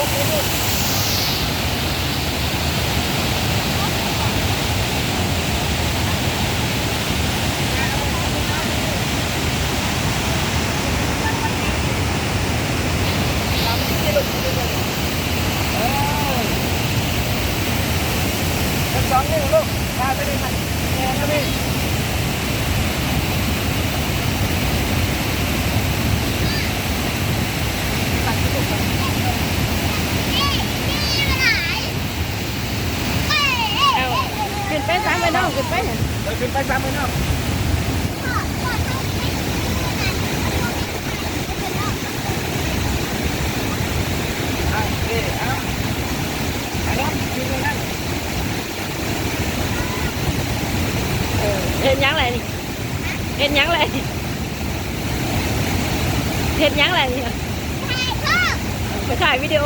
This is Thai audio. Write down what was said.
สองนี่ลูกพาไปเลยค่ะแอนนะพี่ขึ้นไป3ไปน้องขึ้นไปน่ะ เดี๋ยวขึ้นไป3 มื้อเนาะโอเคเอาอันนั้นยืนตรงนั้น เห็นยังไรนี่เห็นยังไรเห็นยังไรนี่ไปถ่ายวิดีโอ